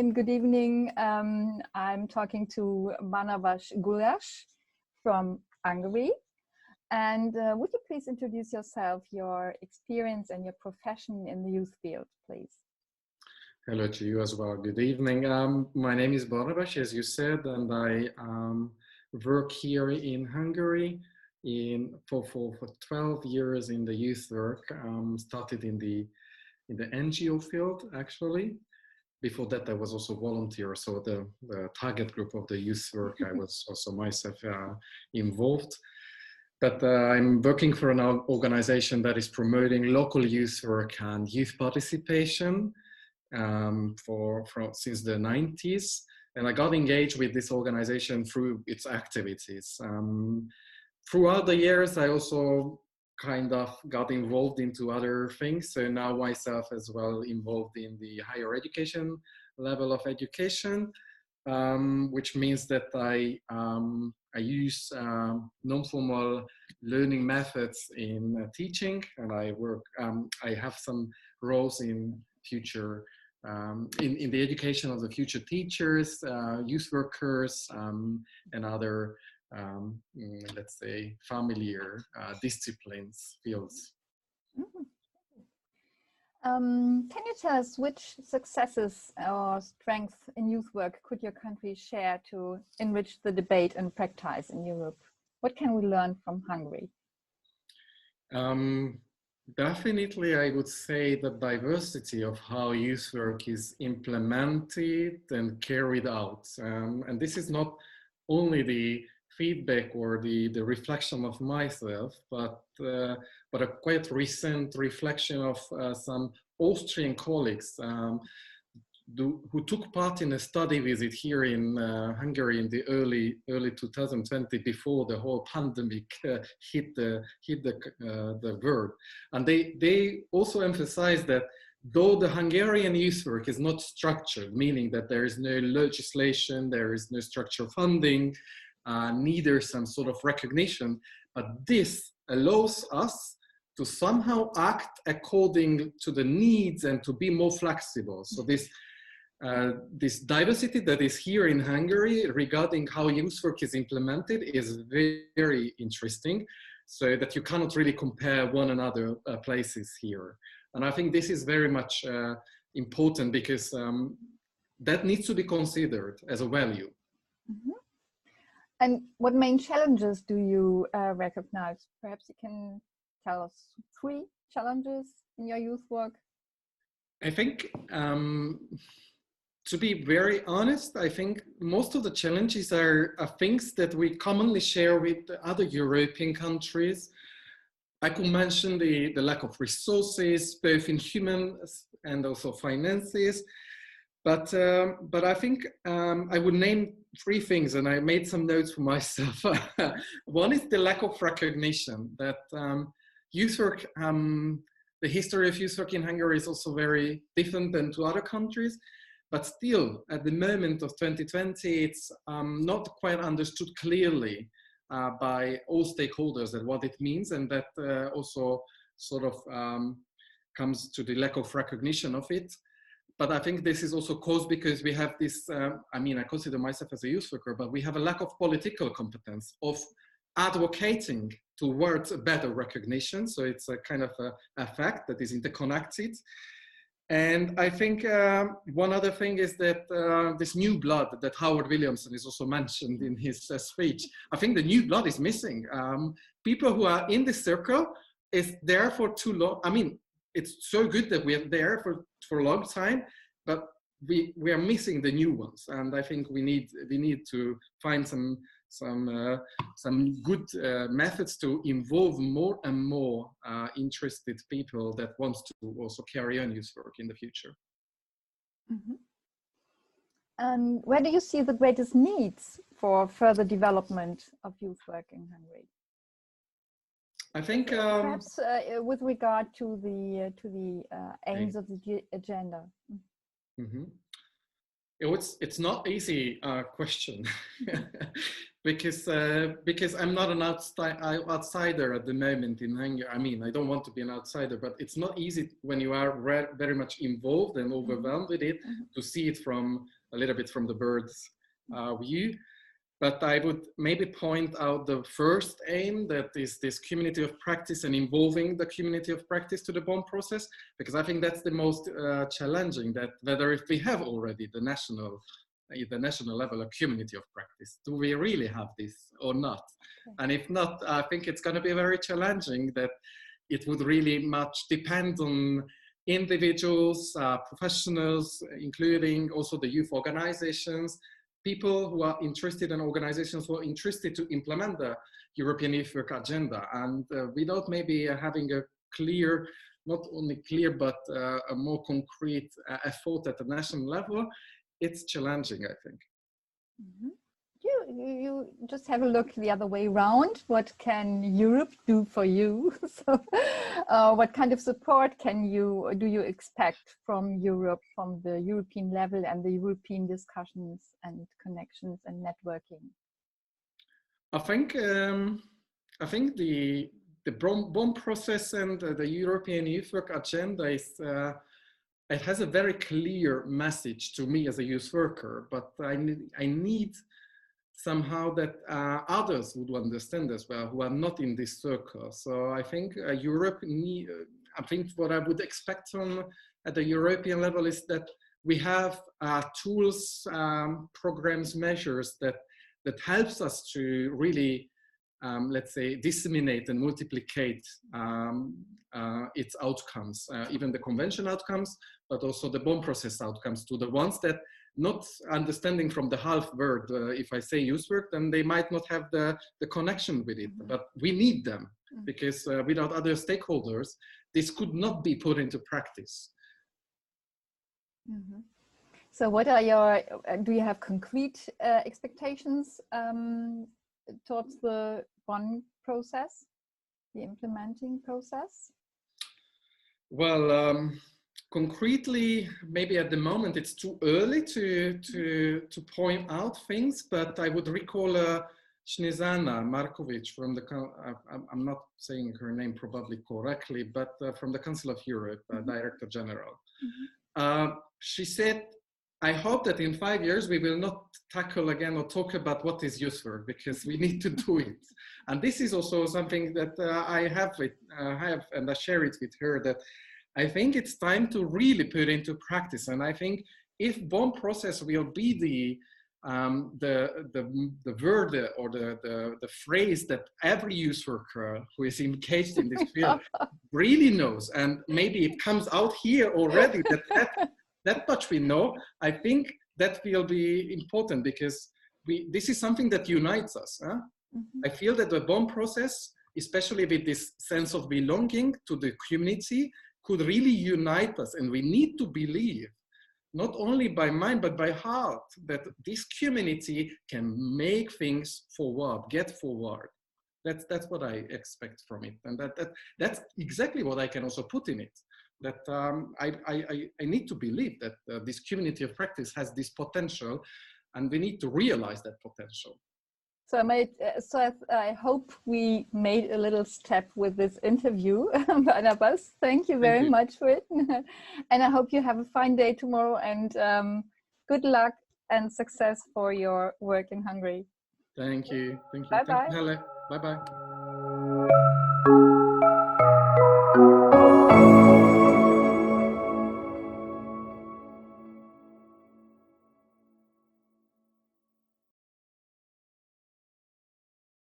and good evening. I'm talking to Barnabas Gulyas from Hungary. And would you please introduce yourself, your experience and your profession in the youth field, please? Hello to you as well. Good evening. My name is Barnabas, as you said, and I work here in Hungary for 12 years in the youth work. Started in the NGO field, actually. Before that, I was also volunteer, so the target group of the youth work, I was also myself involved. But I'm working for an organization that is promoting local youth work and youth participation since the 90s. And I got engaged with this organization through its activities. Throughout the years, I also kind of got involved into other things. So now myself as well involved in the higher education level of education, which means that I use non-formal learning methods in teaching, and I have some roles in future in the education of the future teachers, youth workers, and other let's say familiar disciplines, fields. Can you tell us which successes or strengths in youth work could your country share to enrich the debate and practice in Europe? What can we learn from Hungary? Definitely, I would say the diversity of how youth work is implemented and carried out. And this is not only the feedback or the reflection of myself, but a quite recent reflection of some Austrian colleagues who took part in a study visit here in Hungary in the early 2020, before the whole pandemic hit the world. And they also emphasized that though the Hungarian youth work is not structured, meaning that there is no legislation, there is no structural funding, neither some sort of recognition, but this allows us to somehow act according to the needs and to be more flexible. So this diversity that is here in Hungary regarding how youth work is implemented is very, very interesting, so that you cannot really compare one another places here. And I think this is very much important, because that needs to be considered as a value. Mm-hmm. And what main challenges do you recognize? Perhaps you can tell us 3 challenges in your youth work. I think, to be very honest, I think most of the challenges are things that we commonly share with other European countries. I could mention the lack of resources, both in human and also finances. But I think I would name 3 things, and I made some notes for myself. One is the lack of recognition that youth work, the history of youth work in Hungary is also very different than to other countries. But still, at the moment of 2020, it's not quite understood clearly by all stakeholders that what it means, and that also sort of comes to the lack of recognition of it. But I think this is also caused because we have this, I consider myself as a youth worker, but we have a lack of political competence of advocating towards a better recognition. So it's a kind of a fact that is interconnected. And I think one other thing is that this new blood that Howard Williamson is also mentioned in his speech, I think the new blood is missing. People who are in this circle is there for too long. I mean, it's so good that we are there for a long time, but we are missing the new ones. And I think we need to find some good methods to involve more and more interested people that want to also carry on youth work in the future. Mm-hmm. And where do you see the greatest needs for further development of youth work in Hungary? I think perhaps with regard to the aims of the agenda. Mm-hmm. It's not easy question because I'm not an outsider at the moment in Hungary. I mean, I don't want to be an outsider, but it's not easy when you are very much involved and overwhelmed with it to see it from a little bit from the bird's view. But I would maybe point out the first aim, that is this community of practice and involving the community of practice to the Bonn process, because I think that's the most challenging, that whether if we have already the national level, a community of practice, do we really have this or not? Okay. And if not, I think it's going to be very challenging, that it would really much depend on individuals, professionals, including also the youth organizations, people who are interested in organizations who are interested to implement the European Youth Work agenda. And without maybe having a clear, not only clear, but a more concrete effort at the national level, it's challenging, I think. Mm-hmm. You just have a look the other way around. What can Europe do for you? So, what kind of support do you expect from Europe, from the European level and the European discussions and connections and networking? I think the Bonn process and the European Youth Work agenda is. It has a very clear message to me as a youth worker, but I need somehow that others would understand as well, who are not in this circle. So I think Europe I think what I would expect from at the European level is that we have tools, programs, measures that helps us to really, let's say, disseminate and multiplicate its outcomes, even the convention outcomes, but also the Bonn process outcomes, to the ones that not understanding from the half word, if I say youth work, then they might not have the connection with it, but we need them, because without other stakeholders, this could not be put into practice. Mm-hmm. So what are do you have concrete expectations towards the Bonn process, the implementing process? Well, concretely, maybe at the moment it's too early to point out things, but I would recall Snezana Markovic from the, I'm not saying her name probably correctly, but from the Council of Europe, Director General. She said, I hope that in 5 years we will not tackle again or talk about what is youth work, because we need to do it. And this is also something that I have and I share it with her, that I think it's time to really put into practice. And I think if Bonn process will be the word or the phrase that every youth worker who is engaged in this field really knows, and maybe it comes out here already that much we know, I think that will be important, because this is something that unites us. Huh? I feel that the Bonn process, especially with this sense of belonging to the community, could really unite us. And we need to believe, not only by mind, but by heart, that this community can make things forward, get forward. That's what I expect from it. And that's exactly what I can also put in it. That I need to believe that this community of practice has this potential, and we need to realize that potential. So I hope we made a little step with this interview, Barnabas. Thank you very much for it. And I hope you have a fine day tomorrow, and good luck and success for your work in Hungary. Thank you. Thank you. Bye-bye. Thank you, Helle. Bye-bye.